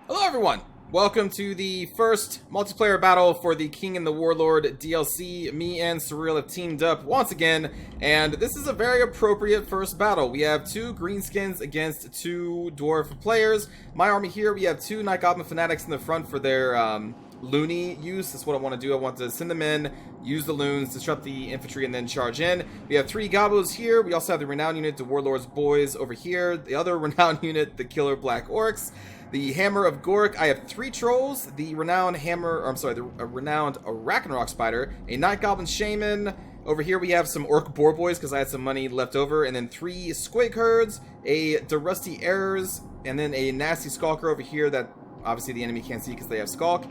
Hello everyone! Welcome to the first multiplayer battle for the King and the Warlord DLC. Me and Surreal have teamed up once again, and this is a very appropriate first battle. We have two greenskins against two dwarf players. My army here, we have two Night Goblin fanatics in the front for their loony use. That's what I want to do. I want to send them in, use the loons, disrupt the infantry, and then charge in. We have three Gobbos here. We also have the renowned unit, the Warlord's Boys, over here. The other renowned unit, the Killer Black Orcs. The Hammer of Gork. I have three trolls. The renowned renowned Ragnarok Spider. A Night Goblin Shaman. Over here we have some Orc Boar Boys because I had some money left over. And then three Squig Herds. A Durusty Errors. And then a Nasty Skulker over here that obviously the enemy can't see because they have Skulk.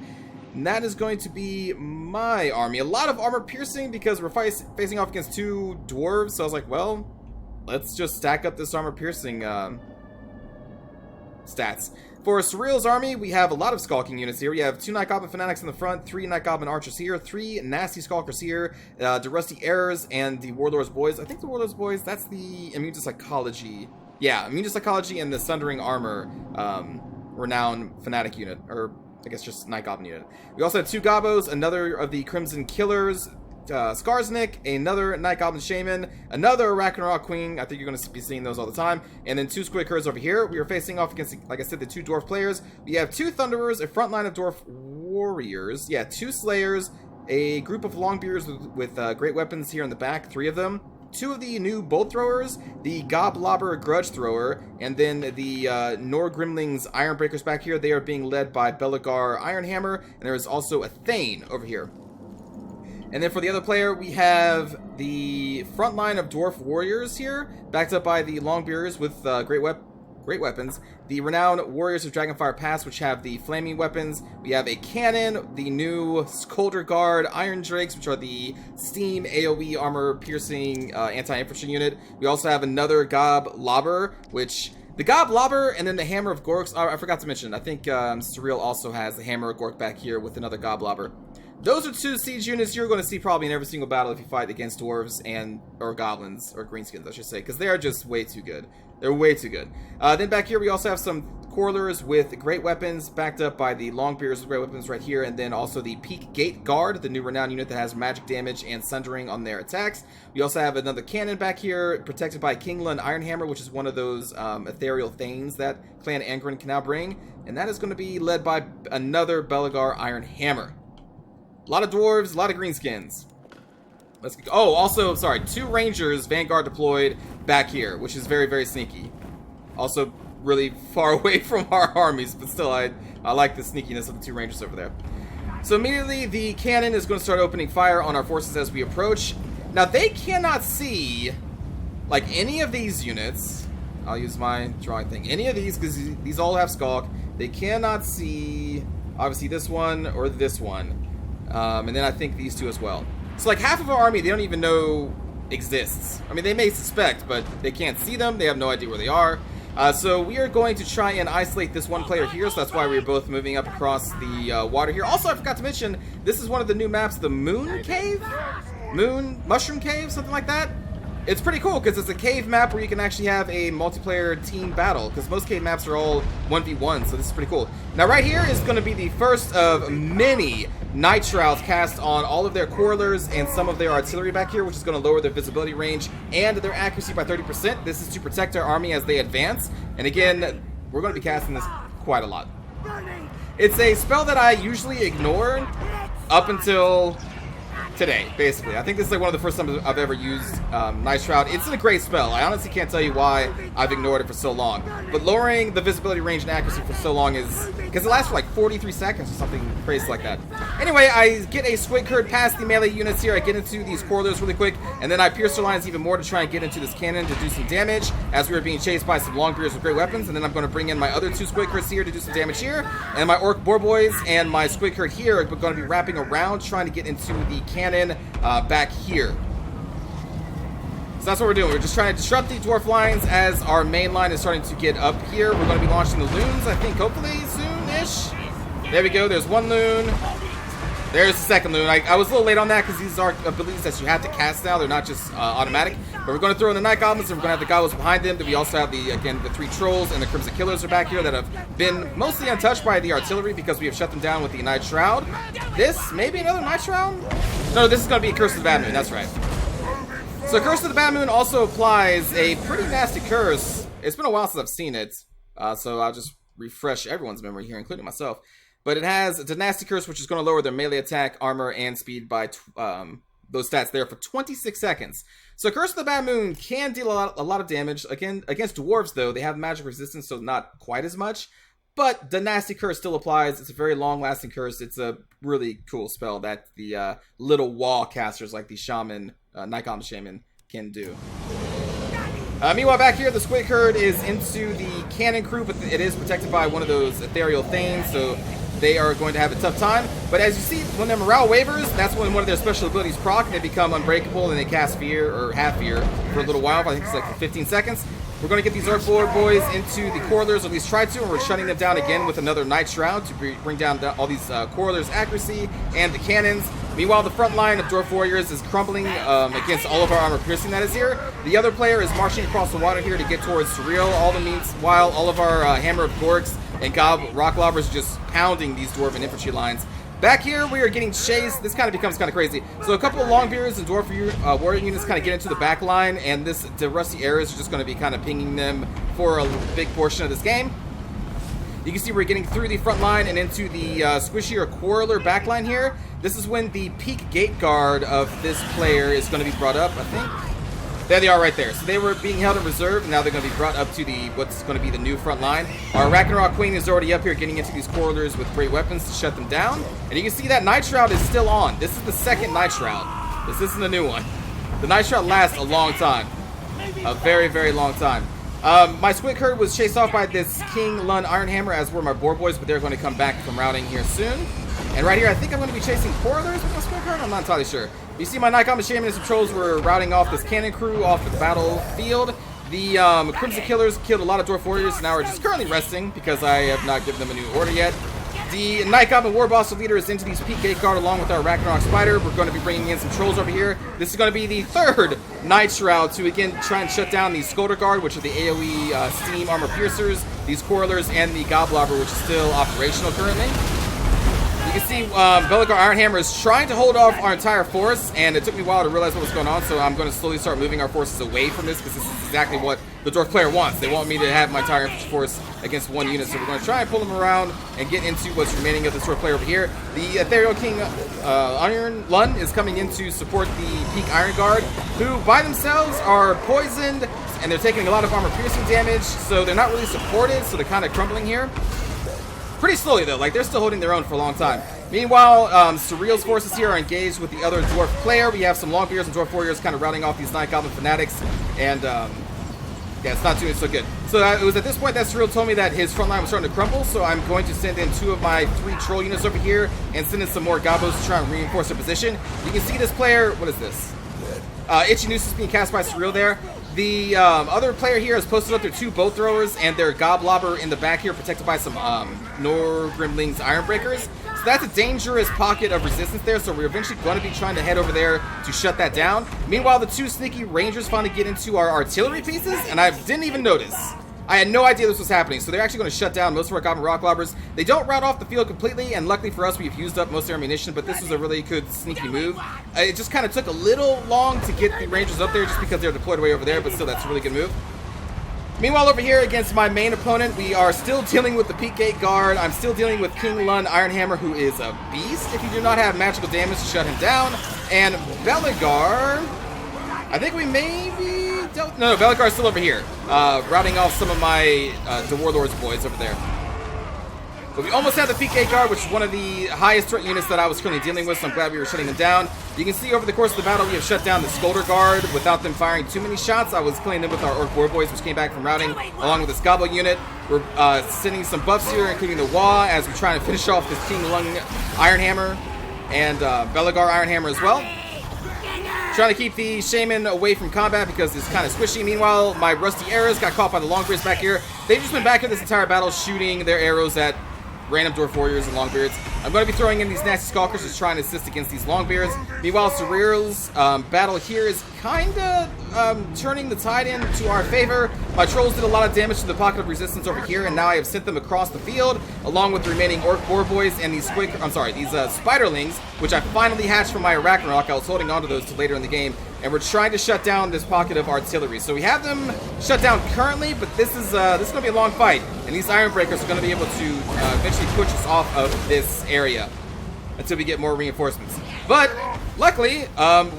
And that is going to be my army. A lot of armor piercing because we're facing off against two dwarves. So I was like, well, let's just stack up this armor piercing stats. For Surreal's army, we have a lot of skulking units here. We have two Night Goblin Fanatics in the front, three Night Goblin Archers here, three Nasty Skulkers here, Durusty Errors, and the Warlord's Boys. I think the Warlord's Boys, that's the Immune to Psychology. Yeah, Immune to Psychology and the Sundering Armor renowned Fanatic unit, or I guess just Night Goblin unit. We also have two Gobbos, another of the Crimson Killers, Skarsnik, another Night Goblin Shaman, another Ragnarok Queen. I think you're going to be seeing those all the time. And then two Squig Herds over here. We are facing off against, like I said, the two Dwarf players. We have two Thunderers, a front line of Dwarf Warriors. Yeah, two Slayers, a group of Longbeards with great weapons here in the back, three of them. Two of the new Bolt Throwers, the Goblobber Grudge Thrower, and then the Norgrimling's Iron Breakers back here. They are being led by Belagar Ironhammer, and there is also a Thane over here. And then for the other player, we have the front line of Dwarf Warriors here, backed up by the Longbeards with great weapons. The renowned Warriors of Dragonfire Pass, which have the flaming weapons. We have a cannon, the new Scolder Guard Iron Drakes, which are the steam AoE armor piercing anti-infantry unit. We also have another Goblobber, which the Goblobber and then the Hammer of Gorks. I forgot to mention, I think Surreal also has the Hammer of Gork back here with another Goblobber. Those are two siege units you're going to see probably in every single battle if you fight against dwarves or goblins, or greenskins, I should say, because they are just way too good. They're way too good. Then back here we also have some Quarrelers with great weapons, backed up by the Longbeards with great weapons right here, and then also the Peak Gate Guard, the new renowned unit that has magic damage and sundering on their attacks. We also have another cannon back here, protected by Kingland Ironhammer, which is one of those ethereal Thanes that Clan Angren can now bring, and that is going to be led by another Belagar Ironhammer. A lot of dwarves, a lot of greenskins. Let's go. Oh, also, sorry, two Rangers, Vanguard deployed back here, which is very, very sneaky. Also, really far away from our armies, but still, I like the sneakiness of the two Rangers over there. So immediately, the cannon is going to start opening fire on our forces as we approach. Now, they cannot see, like, any of these units. I'll use my drawing thing. Any of these, because these all have Skulk. They cannot see, obviously, this one or this one. And then I think these two as well. So like half of our army they don't even know exists. I mean they may suspect, but they can't see them. They have no idea where they are. So we are going to try and isolate this one player here. So that's why we're both moving up across the water here. Also I forgot to mention, this is one of the new maps, the Mushroom Cave, something like that. It's pretty cool because it's a cave map where you can actually have a multiplayer team battle, because most cave maps are all 1v1, so this is pretty cool. Now right here is going to be the first of many Night Shrouds cast on all of their Quarrelers and some of their artillery back here, which is going to lower their visibility range and their accuracy by 30%. This is to protect our army as they advance, and again, we're going to be casting this quite a lot. It's a spell that I usually ignore up until today, basically. I think this is like one of the first times I've ever used Night Shroud. It's a great spell. I honestly can't tell you why I've ignored it for so long. But lowering the visibility range and accuracy for so long is because it lasts for like 43 seconds or something crazy like that. Anyway, I get a Squig Herd past the melee units here. I get into these Quarrelers really quick, and then I pierce their lines even more to try and get into this cannon to do some damage as we are being chased by some Longbeards with great weapons. And then I'm going to bring in my other two Squig Herds here to do some damage here. And my Orc Boar Boys and my Squig Herd here are going to be wrapping around trying to get into the cannon back here. So that's what we're doing. We're just trying to disrupt the dwarf lines as our main line is starting to get up here. We're going to be launching the loons, I think, hopefully soon-ish. There we go. There's one loon. There's the second loon. I was a little late on that because these are abilities that you have to cast now. They're not just automatic. But we're going to throw in the Night Goblins, and we're going to have the Goblins behind them. Then we also have the 3 Trolls and the Crimson Killers are back here that have been mostly untouched by the artillery because we have shut them down with the Night Shroud. This, maybe another Night Shroud? No, this is going to be Curse of the Bad Moon, that's right. So Curse of the Bad Moon also applies a pretty nasty curse. It's been a while since I've seen it, so I'll just refresh everyone's memory here, including myself. But it has a nasty curse, which is going to lower their melee attack, armor, and speed by those stats there for 26 seconds. So Curse of the Bad Moon can deal a lot of damage. Again, against dwarves, though, they have magic resistance, so not quite as much. But the nasty curse still applies. It's a very long-lasting curse. It's a really cool spell that the little wall casters like the Shaman, Night Goblin Shaman, can do. Meanwhile, back here, the Squid Herd is into the cannon crew, but it is protected by one of those ethereal thanes, so they are going to have a tough time. But as you see, when their morale wavers, that's when one of their special abilities proc, and they become unbreakable, and they cast fear, or have fear, for a little while. I think it's like 15 seconds. We're going to get these Orc boys into the Corridors, or at least try to, and we're shutting them down again with another Night Shroud to bring down all these Corridors' accuracy and the cannons. Meanwhile, the front line of Dwarf Warriors is crumbling against all of our armor piercing that is here. The other player is marching across the water here to get towards Surreal. While all of our Hammer of Gorks and Rock Lobbers are just pounding these Dwarven infantry lines. Back here, we are getting chased. This kind of becomes kind of crazy. So a couple of Longbeards and Dwarf Warrior units kind of get into the back line, and the Rusty Arrows are just going to be kind of pinging them for a big portion of this game. You can see we're getting through the front line and into the squishy or quarreler back line here. This is when the peak gate guard of this player is going to be brought up, I think. There they are right there. So they were being held in reserve, and now they're going to be brought up to what's going to be the new front line. Our Ragnarok Queen is already up here getting into these corridors with great weapons to shut them down. And you can see that Night Shroud is still on. This is the second Night Shroud. This isn't a new one. The Night Shroud lasts a long time. A very, very long time. My Squid Herd was chased off by this King Lun Ironhammer, as were my Boar Boys, but they're going to come back from routing here soon. And right here, I think I'm going to be chasing Corridors with my Squid Herd. I'm not entirely sure. You see my Night Goblin Shaman and some Trolls were routing off this cannon crew off the battlefield. The Crimson Killers killed a lot of Dwarf Warriors, and now are just currently resting because I have not given them a new order yet. The Night Goblin War Boss leader is into these Peak Gate Guard along with our Ragnarok Spider. We're going to be bringing in some Trolls over here. This is going to be the third Night Shroud to again try and shut down the Scolder Guard, which are the AoE Steam Armor Piercers, these Correlers, and the Goblobber, which is still operational currently. You can see Belligar Ironhammer is trying to hold off our entire force, and it took me a while to realize what was going on, so I'm going to slowly start moving our forces away from this, because this is exactly what the Dwarf player wants. They want me to have my entire infantry force against one unit, so we're going to try and pull them around and get into what's remaining of this Dwarf player over here. The Ethereal King Iron Lun is coming in to support the Peak Iron Guard, who by themselves are poisoned, and they're taking a lot of armor piercing damage, so they're not really supported, so they're kind of crumbling here. Pretty slowly, though. Like, they're still holding their own for a long time. Meanwhile, Surreal's forces here are engaged with the other Dwarf player. We have some Longbeards and Dwarf Warriors kind of routing off these Night Goblin fanatics. And, yeah, it's not doing so good. So it was at this point that Surreal told me that his front line was starting to crumble. So I'm going to send in 2 of my 3 Troll units over here and send in some more Gobbos to try and reinforce their position. You can see this player... What is this? Itchy Noose is being cast by Surreal there. The other player here has posted up their 2 bow throwers and their Goblobber in the back here, protected by some Norgrimling's Iron Breakers. So that's a dangerous pocket of resistance there, so we're eventually going to be trying to head over there to shut that down. Meanwhile, the 2 sneaky Rangers finally get into our artillery pieces, and I didn't even notice. I had no idea this was happening, so they're actually going to shut down most of our Goblin Rock Lobbers. They don't rout off the field completely, and luckily for us, we've used up most of our ammunition, but this was a really good sneaky move. It just kind of took a little long to get the Rangers up there just because they're deployed way over there, but still, that's a really good move. Meanwhile, over here against my main opponent, we are still dealing with the Peak Gate Guard. I'm still dealing with King Lun Ironhammer, who is a beast if you do not have magical damage to shut him down. And Belligar, I think we maybe... No, Belligar's still over here, routing off some of my the Warlord's boys over there. But we almost have the Peak Gate Guard, which is one of the highest threat units that I was currently dealing with, so I'm glad we were shutting them down. You can see over the course of the battle, we have shut down the Scolder Guard without them firing too many shots. I was killing them with our Orc Boar Boys, which came back from routing, along with this Gobbo unit. We're sending some buffs here, including the Wah, as we try to finish off this King Lung Ironhammer and Belligar Ironhammer as well. Trying to keep the Shaman away from combat because it's kind of squishy. Meanwhile, my Rusty Arrows got caught by the Longbeards back here. They've just been back here this entire battle shooting their arrows at random Dwarf Warriors and Longbeards. I'm going to be throwing in these nasty Skulkers, just trying to assist against these Longbeards. Meanwhile, Surreal's battle here is kind of turning the tide into our favor. My Trolls did a lot of damage to the Pocket of Resistance over here, and now I have sent them across the field, along with the remaining Orc Boar Boys and these Spiderlings, which I finally hatched from my Arachnarok. I was holding on to those till later in the game, and we're trying to shut down this pocket of artillery. So we have them shut down currently, but this is going to be a long fight, and these Iron Breakers are going to be able to eventually push us off of this area until we get more reinforcements. But luckily,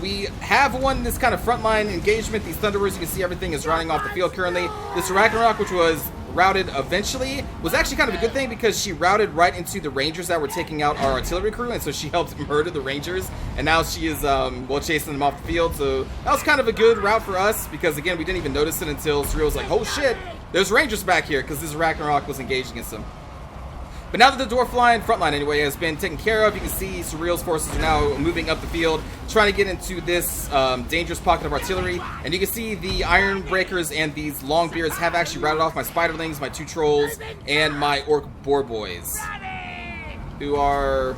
we have won this kind of frontline engagement. These Thunderers, you can see everything is running off the field currently. This Arachnarok, which was routed eventually, was actually kind of a good thing because she routed right into the Rangers that were taking out our artillery crew, and so she helped murder the Rangers, and now she is chasing them off the field. So that was kind of a good route for us because, again, we didn't even notice it until Surreal was like, oh shit, there's Rangers back here, because this Arachnarok was engaged against them. But now that the Dwarf line, frontline anyway, has been taken care of, you can see Surreal's forces are now moving up the field, trying to get into this dangerous pocket of artillery. And you can see the Iron Breakers and these Longbeards have actually routed off my Spiderlings, my 2 Trolls, and my Orc Boar Boys, who are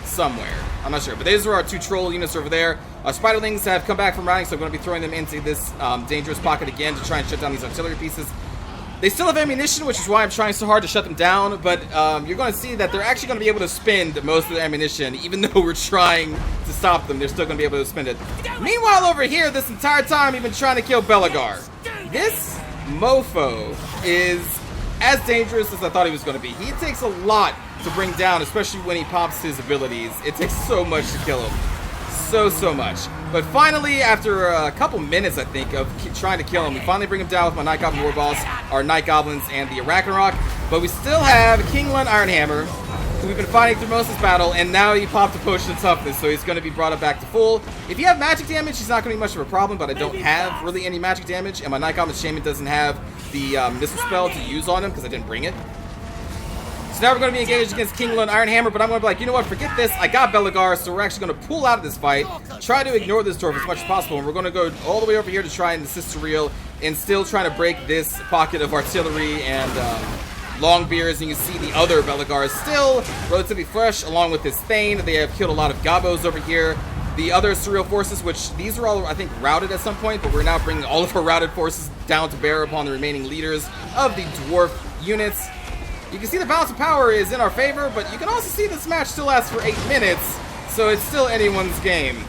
somewhere. I'm not sure, but these are our 2 Troll units over there. Our Spiderlings have come back from routing, so I'm going to be throwing them into this dangerous pocket again to try and shut down these artillery pieces. They still have ammunition, which is why I'm trying so hard to shut them down, but you're going to see that they're actually going to be able to spend most of their ammunition. Even though we're trying to stop them, they're still going to be able to spend it. Meanwhile, over here, this entire time, we've been trying to kill Belegar. This mofo is as dangerous as I thought he was going to be. He takes a lot to bring down, especially when he pops his abilities. It takes so much to kill him. So much. But finally, after a couple minutes, I think, of trying to kill him, we finally bring him down with my Night Goblin War Boss, our Night Goblins, and the Arachnarok. But we still have King Lund Ironhammer, who we've been fighting through most of this battle, and now he popped a potion of toughness, so he's going to be brought up back to full. If you have magic damage, he's not going to be much of a problem, but I don't have really any magic damage, and my Night Goblin Shaman doesn't have the missile spell to use on him because I didn't bring it. So now we're going to be engaged against King Lund Ironhammer, but I'm going to be like, you know what, forget this, I got Belegar, so we're actually going to pull out of this fight, try to ignore this dwarf as much as possible, and we're going to go all the way over here to try and assist Surreal, and still trying to break this pocket of artillery and Longbeards, and you can see the other Belegars still relatively fresh, along with this Thane. They have killed a lot of Gobbos over here. The other Surreal forces, which these are all, I think, routed at some point, but we're now bringing all of our routed forces down to bear upon the remaining leaders of the dwarf units. You can see the balance of power is in our favor, but you can also see this match still lasts for 8 minutes, so it's still anyone's game.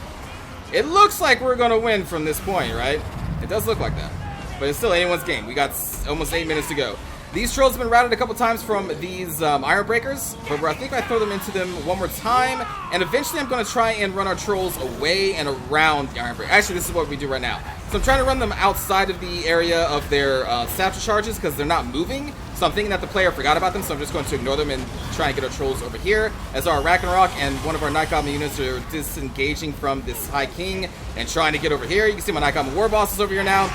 It looks like we're going to win from this point, right? It does look like that, but it's still anyone's game. We got almost 8 minutes to go. These Trolls have been routed a couple times from these Iron Breakers, but I think I throw them into them one more time, and eventually I'm going to try and run our Trolls away and around the Iron Breaker. Actually, this is what we do right now. So I'm trying to run them outside of the area of their satchel charges because they're not moving. So I'm thinking that the player forgot about them, so I'm just going to ignore them and try and get our Trolls over here as our Arachnarok and one of our Night Goblin units are disengaging from this High King and trying to get over here. You can see my Night Goblin War Boss is over here now.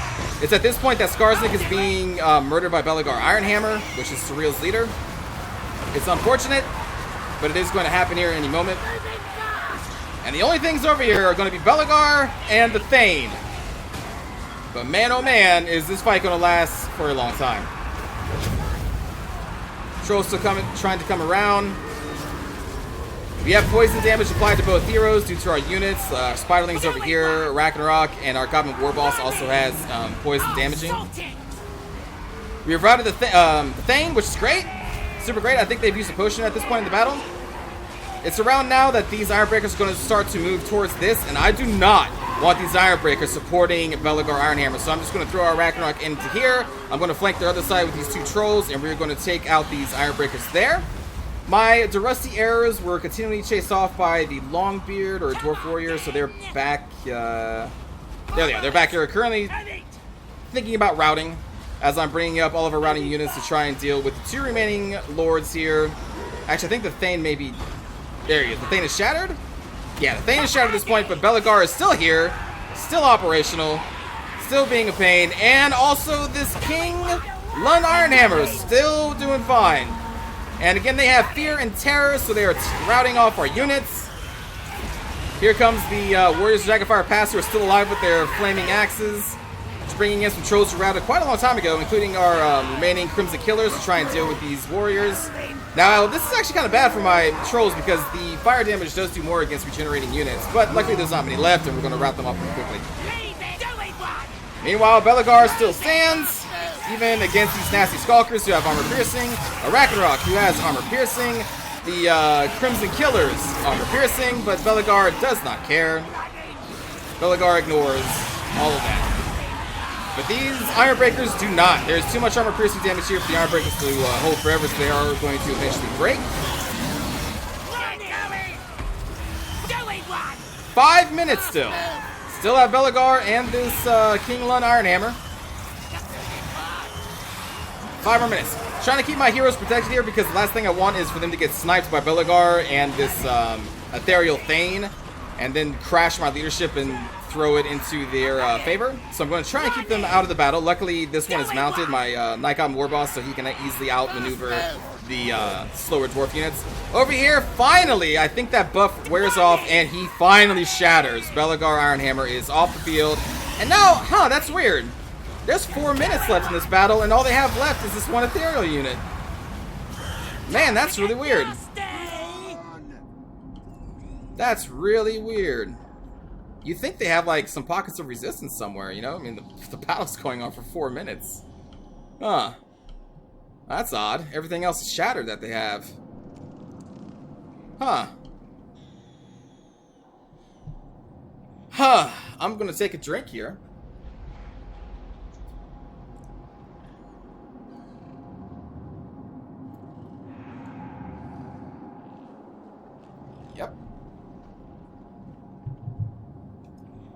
It's at this point that Skarsnik is being murdered by Belegar Ironhammer, which is Surreal's leader. It's unfortunate, but it is going to happen here any moment. And the only things over here are going to be Belegar and the Thane. But man, oh man, is this fight going to last for a long time. Trolls still trying to come around. We have poison damage applied to both heroes due to our units. Spiderlings over here, Arachnarok, and our Goblin War Boss also has poison damaging. We have routed the Thane, which is great. Super great. I think they've used a potion at this point in the battle. It's around now that these Iron Breakers are going to start to move towards this, and I do not want these Iron Breakers supporting Belegar Ironhammer, so I'm just going to throw our Arachnarok into here. I'm going to flank their other side with these 2 Trolls, and we're going to take out these Iron Breakers there. My Durusty Arrows were continually chased off by the Longbeard or Dwarf Warrior, so they're back. There they are. They're back here currently thinking about routing as I'm bringing up all of our routing units to try and deal with the 2 remaining Lords here. Actually, I think the Thane may be... There he is. The Thane is shattered? Yeah, the Thane is shattered at this point, but Belegar is still here, still operational, still being a pain, and also this King Lund Ironhammer is still doing fine. And again, they have Fear and Terror, so they are routing off our units. Here comes the Warriors of Dragonfire Pass, who are still alive with their flaming axes. Just bringing in some trolls who routed quite a long time ago, including our remaining Crimson Killers to try and deal with these warriors. Now, this is actually kind of bad for my trolls because the fire damage does do more against regenerating units, but luckily there's not many left and we're going to rout them off pretty quickly. Meanwhile, Belegar still stands, even against these nasty Skulkers who have armor piercing, Ragnarok who has armor piercing, the Crimson Killers armor piercing, but Belegar does not care. Belegar ignores all of that. But these Iron Breakers do not. There's too much armor piercing damage here for the Iron Breakers to hold forever, so they are going to eventually break. 5 minutes still. Still have Belegar and this King Lun Iron Hammer. 5 more minutes. Trying to keep my heroes protected here because the last thing I want is for them to get sniped by Belegar and this Ethereal Thane and then crash my leadership and throw it into their favor. So I'm going to try and keep them out of the battle. Luckily, this one is mounted, my Night Goblin War Boss, so he can easily outmaneuver the slower dwarf units. Over here, finally, I think that buff wears off and he finally shatters. Belegar Iron Hammer is off the field. And now, that's weird. There's 4 minutes left in this battle and all they have left is this one ethereal unit. Man, that's really weird. That's really weird. You think they have like some pockets of resistance somewhere, you know? I mean, the battle's going on for 4 minutes. Huh. That's odd. Everything else is shattered that they have. Huh. I'm gonna take a drink here. Yep.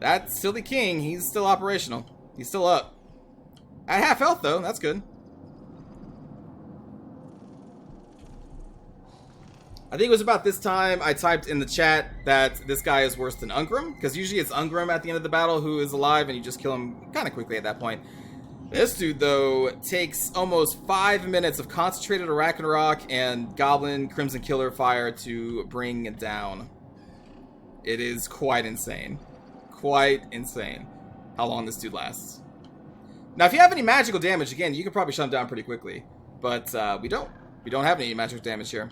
That silly king, he's still operational. He's still up. At half health, though. That's good. I think it was about this time I typed in the chat that this guy is worse than Ungrim, because usually it's Ungrim at the end of the battle who is alive, and you just kill him kind of quickly at that point. This dude, though, takes almost 5 minutes of concentrated Ragnarok and Goblin Crimson Killer fire to bring it down. It is quite insane. Quite insane how long this dude lasts. Now, if you have any magical damage, again, you can probably shut him down pretty quickly. But we don't. We don't have any magical damage here.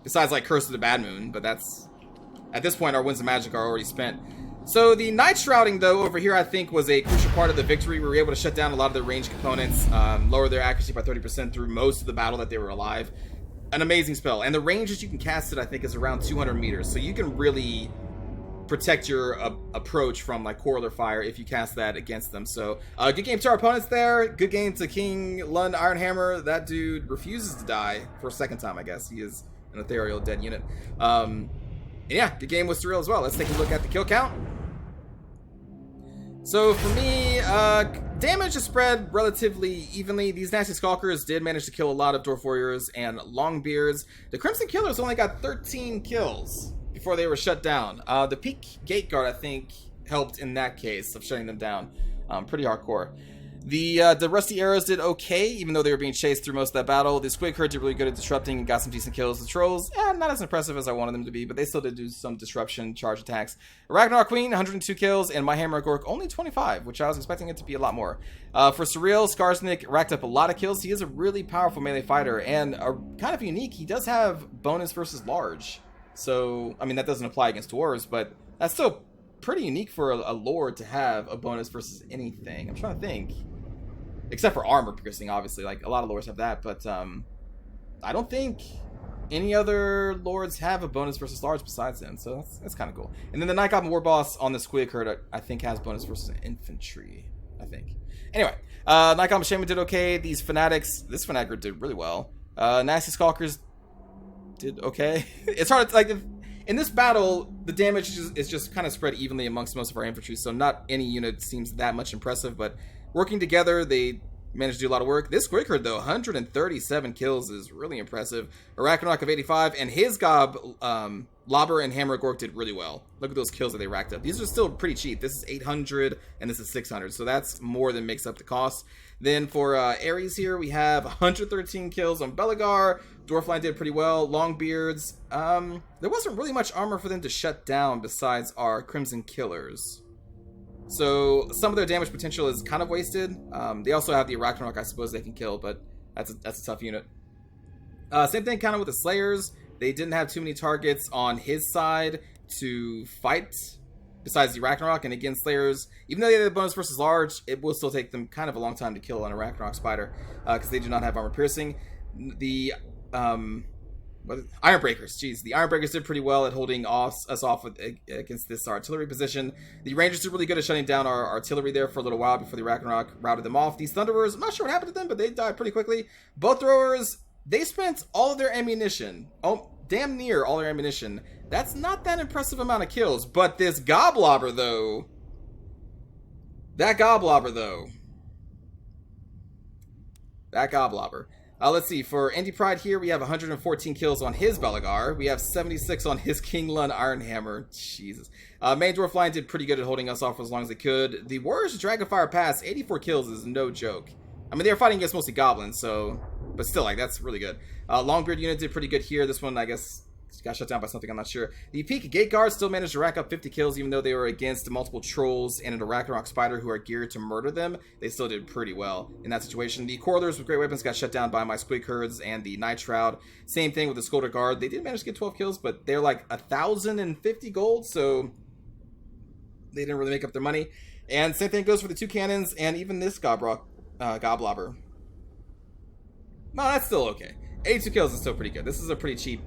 Besides, like, Curse of the Bad Moon, but that's... At this point, our Winds of Magic are already spent. So, the Night Shrouding, though, over here, I think, was a crucial part of the victory. We were able to shut down a lot of their ranged components, lower their accuracy by 30% through most of the battle that they were alive. An amazing spell. And the range that you can cast it, I think, is around 200 meters. So, you can really protect your approach from, like, Corolar Fire if you cast that against them. So, good game to our opponents there. Good game to King Lund Ironhammer. That dude refuses to die for a second time, I guess. He is an ethereal dead unit. Yeah, good game was surreal as well. Let's take a look at the kill count. So for me, damage is spread relatively evenly. These nasty Skulkers did manage to kill a lot of Dwarf Warriors and Longbeards. The Crimson Killers only got 13 kills before they were shut down. The Peak Gate Guard, I think, helped in that case of shutting them down. Pretty hardcore. The Rusty Arrows did okay, even though they were being chased through most of that battle. The Squig Herd did really good at disrupting and got some decent kills. The Trolls, not as impressive as I wanted them to be, but they still did do some disruption, charge attacks. Ragnarok Queen, 102 kills, and My Hammer Gork, only 25, which I was expecting it to be a lot more. For Surreal, Skarsnik racked up a lot of kills. He is a really powerful melee fighter, and kind of unique, he does have bonus versus large. So, I mean, that doesn't apply against dwarves, but that's still pretty unique for a lord to have a bonus versus anything. I'm trying to think. Except for armor piercing, obviously. Like, a lot of lords have that, but I don't think any other lords have a bonus versus large besides him, so that's kind of cool. And then the Night Goblin War Boss on the Squig Herd, I think, has bonus versus infantry, I think. Anyway, Night Goblin Shaman did okay. These Fanatics, this Fanatic did really well. Nasty Skulkers did okay. It's hard to, like, in this battle, the damage is just kind of spread evenly amongst most of our infantry, so not any unit seems that much impressive, but working together, they managed to do a lot of work. This Squig Herd, though, 137 kills is really impressive. A Ragnarok of 85, and his Gob, Lobber and Hammer Gork did really well. Look at those kills that they racked up. These are still pretty cheap. This is 800, and this is 600, so that's more than makes up the cost. Then for Ares here, we have 113 kills on Belegar. Dwarfline did pretty well. Longbeards, there wasn't really much armor for them to shut down besides our Crimson Killers. So some of their damage potential is kind of wasted. They also have the Arachnarok, I suppose they can kill, but that's a tough unit. Same thing kind of with the Slayers. They didn't have too many targets on his side to fight besides the Arachnarok. And again, Slayers, even though they have the bonus versus large, it will still take them kind of a long time to kill an Arachnarok Spider because they do not have armor piercing. The Iron Breakers, jeez, the Iron Breakers did pretty well at holding us off against this artillery position. The Rangers did really good at shutting down our artillery there for a little while before the Ragnarok routed them off. These Thunderers, I'm not sure what happened to them, but they died pretty quickly. Bow throwers, they spent all of their ammunition, damn near all their ammunition. That's not that impressive amount of kills, but this Goblobber though, that Goblobber. Let's see, for Indy Pride here, we have 114 kills on his Belagar. We have 76 on his King Lun Ironhammer. Jesus. Main Dwarf Line did pretty good at holding us off for as long as they could. The Warriors of Dragonfire Pass, 84 kills is no joke. I mean, they were fighting against mostly goblins, so... But still, like, that's really good. Longbeard unit did pretty good here. This one, I guess, got shut down by something, I'm not sure. The Peak Gate Guards still managed to rack up 50 kills, even though they were against multiple trolls and an Arachnarok Spider who are geared to murder them. They still did pretty well in that situation. The Corridors with great weapons got shut down by my Squig Herds and the Night Shroud. Same thing with the Scolder Guard. They did manage to get 12 kills, but they're like 1,050 gold, so they didn't really make up their money. And same thing goes for the two cannons and even this Goblobber. No, that's still okay. 82 kills is still pretty good. This is a pretty cheap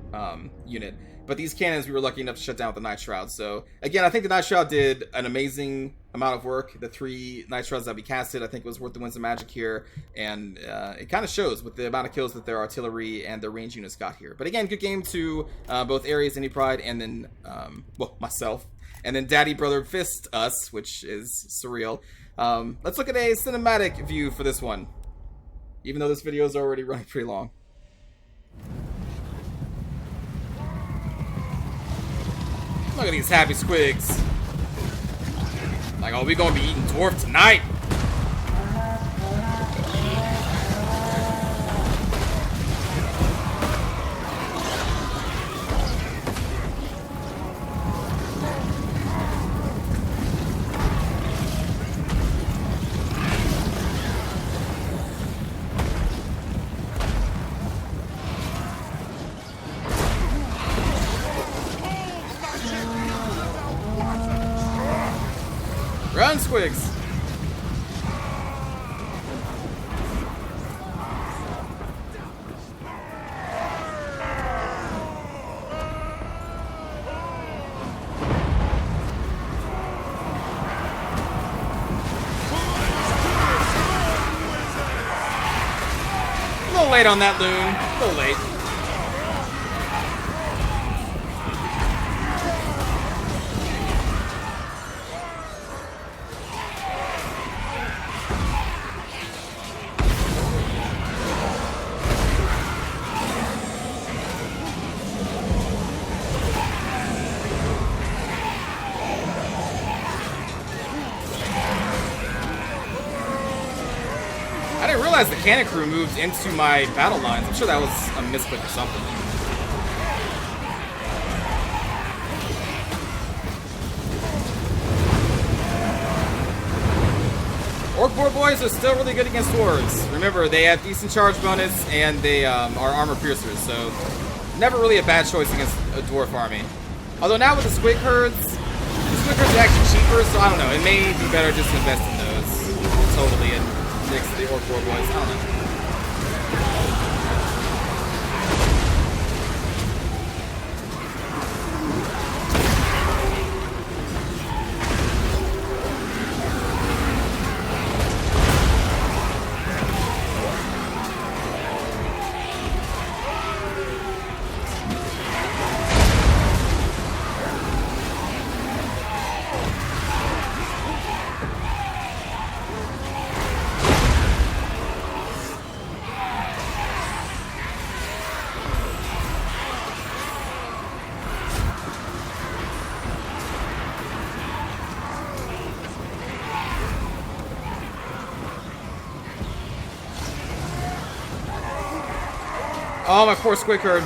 unit. But these cannons we were lucky enough to shut down with the Night Shroud. So, again, I think the Night Shroud did an amazing amount of work. The 3 Night Shrouds that we casted, I think it was worth the wins of magic here. And it kind of shows with the amount of kills that their artillery and their range units got here. But again, good game to both Ares, Indy Pride, and then, myself. And then Daddy Brother Fist us, which is surreal. Let's look at a cinematic view for this one. Even though this video is already running pretty long. Look at these happy squigs. Like, oh, we gonna be eating dwarf tonight. Run, Squigs! A little late on that loon. A little late. I didn't realize the cannon crew moved into my battle lines. I'm sure that was a misclick or something. Orc Boar Boys are still really good against dwarves. Remember, they have decent charge bonus and they are armor piercers, so never really a bad choice against a dwarf army. Although now with the Squig Herds are actually cheaper, so I don't know. It may be better just to invest in those totally and next to the Orc Boar Boys. I don't know. Oh, my poor Squig Herd.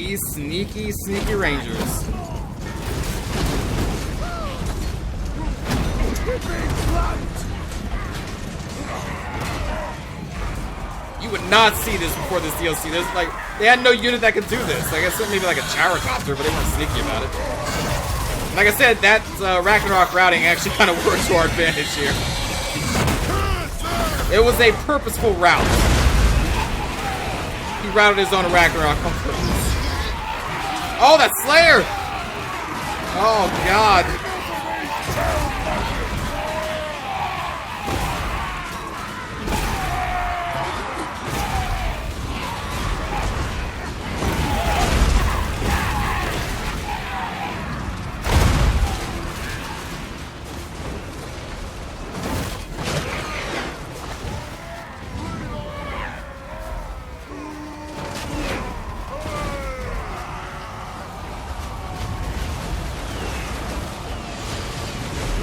These sneaky, sneaky Rangers. You would not see this before this DLC. There's like, they had no unit that could do this. Like I said, maybe like a gyrocopter, but they weren't sneaky about it. And like I said, that Ragnarok routing actually kind of worked to our advantage here. It was a purposeful route. He routed his own Ragnarok on purpose. Oh, that Slayer! Oh, God.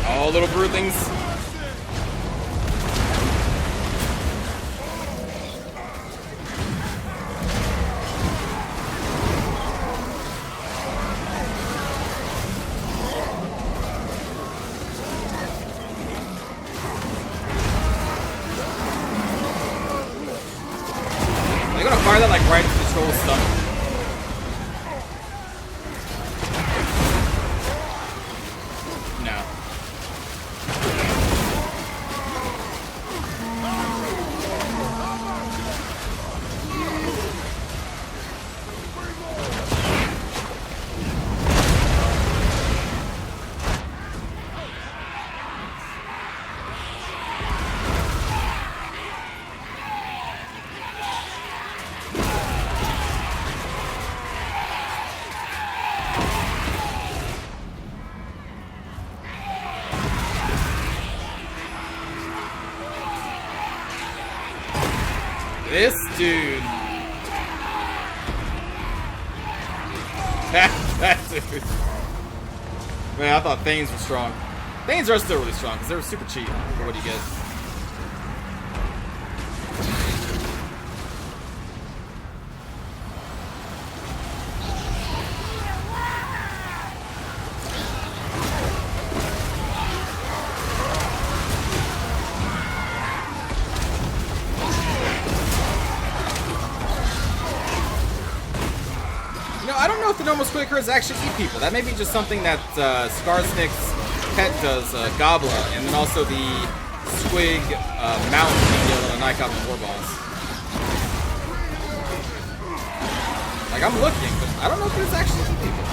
Oh, little broodlings. Are they gonna fire that like right into the troll's stomach? This dude. That dude. Man, I thought Thanes were strong. Thanes are still really strong because they were super cheap for what you get. I don't know if the normal squigglers actually eat people. That may be just something that Skarsnik's pet does, Gobbo, and then also the squig mountain being yelled on a Nikop and Warballs. Like, I'm looking, but I don't know if there's actually eat people.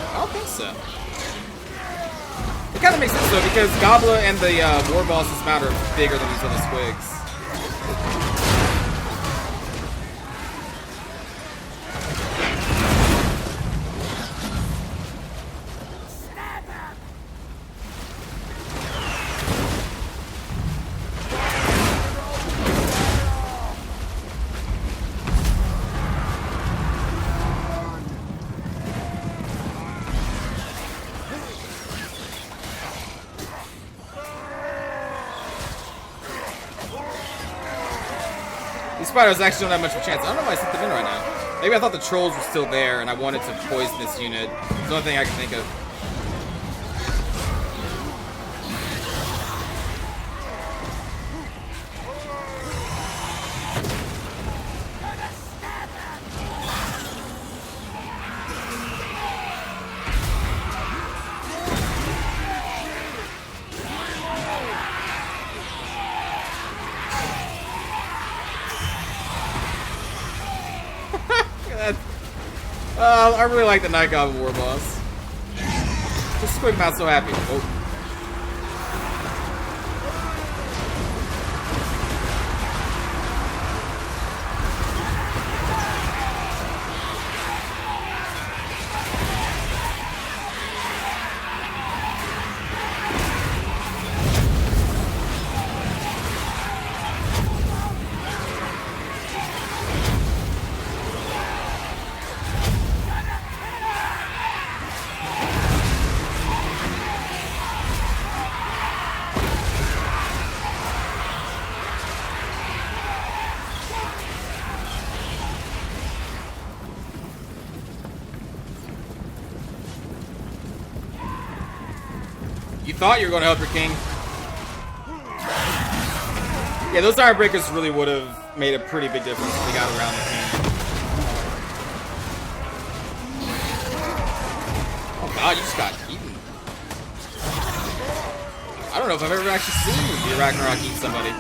I don't think so. It kind of makes sense though, because Gobbo and the Warballs' mount are bigger than these other squigs. These spiders actually don't have much of a chance. I don't know why I sent them in right now. Maybe I thought the trolls were still there and I wanted to poison this unit. It's the only thing I can think of. I really like the Night Goblin War Boss. This squig not so happy. Oh. You thought you were going to help your king. Yeah, those Iron Breakers really would have made a pretty big difference if they got around the king. Oh god, you just got eaten. I don't know if I've ever actually seen the Ragnarok eat somebody.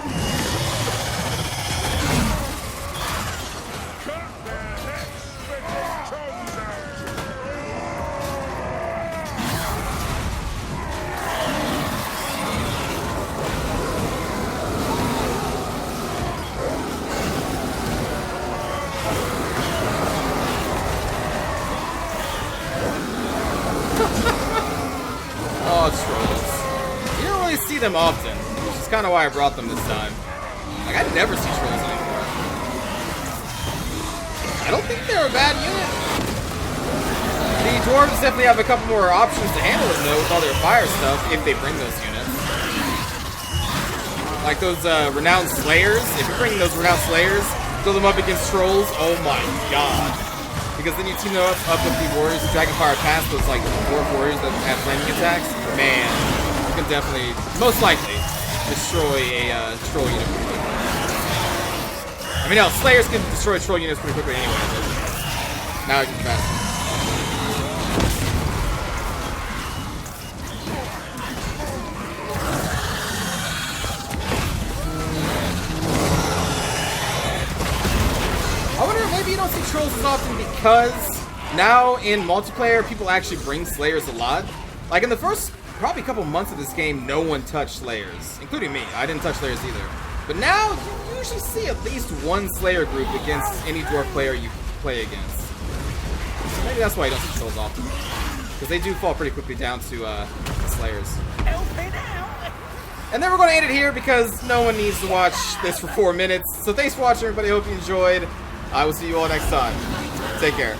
Oh, trolls. You don't really see them often, which is kind of why I brought them this time. Like, I never see trolls anymore. I don't think they're a bad unit. The dwarves definitely have a couple more options to handle them, though, with all their fire stuff, if they bring those units. Like those renowned slayers. If you bring those renowned slayers, throw them up against trolls, oh my god. Because then you team them up with the warriors, the Dragonfire Pass, those like dwarf warriors that have flaming attacks. Man, you can definitely, most likely, destroy a troll unit pretty quickly. I mean, no, slayers can destroy troll units pretty quickly anyway. But now I can fast. I wonder, maybe you don't see trolls as often because now in multiplayer, people actually bring slayers a lot. Like in the first probably couple months of this game, no one touched slayers, including me. I didn't touch slayers either. But now you usually see at least one slayer group against any dwarf player you play against. So maybe that's why you don't see trolls often, because they do fall pretty quickly down to slayers. And then we're going to end it here because no one needs to watch this for 4 minutes. So thanks for watching, everybody. Hope you enjoyed. I will see you all next time. Take care.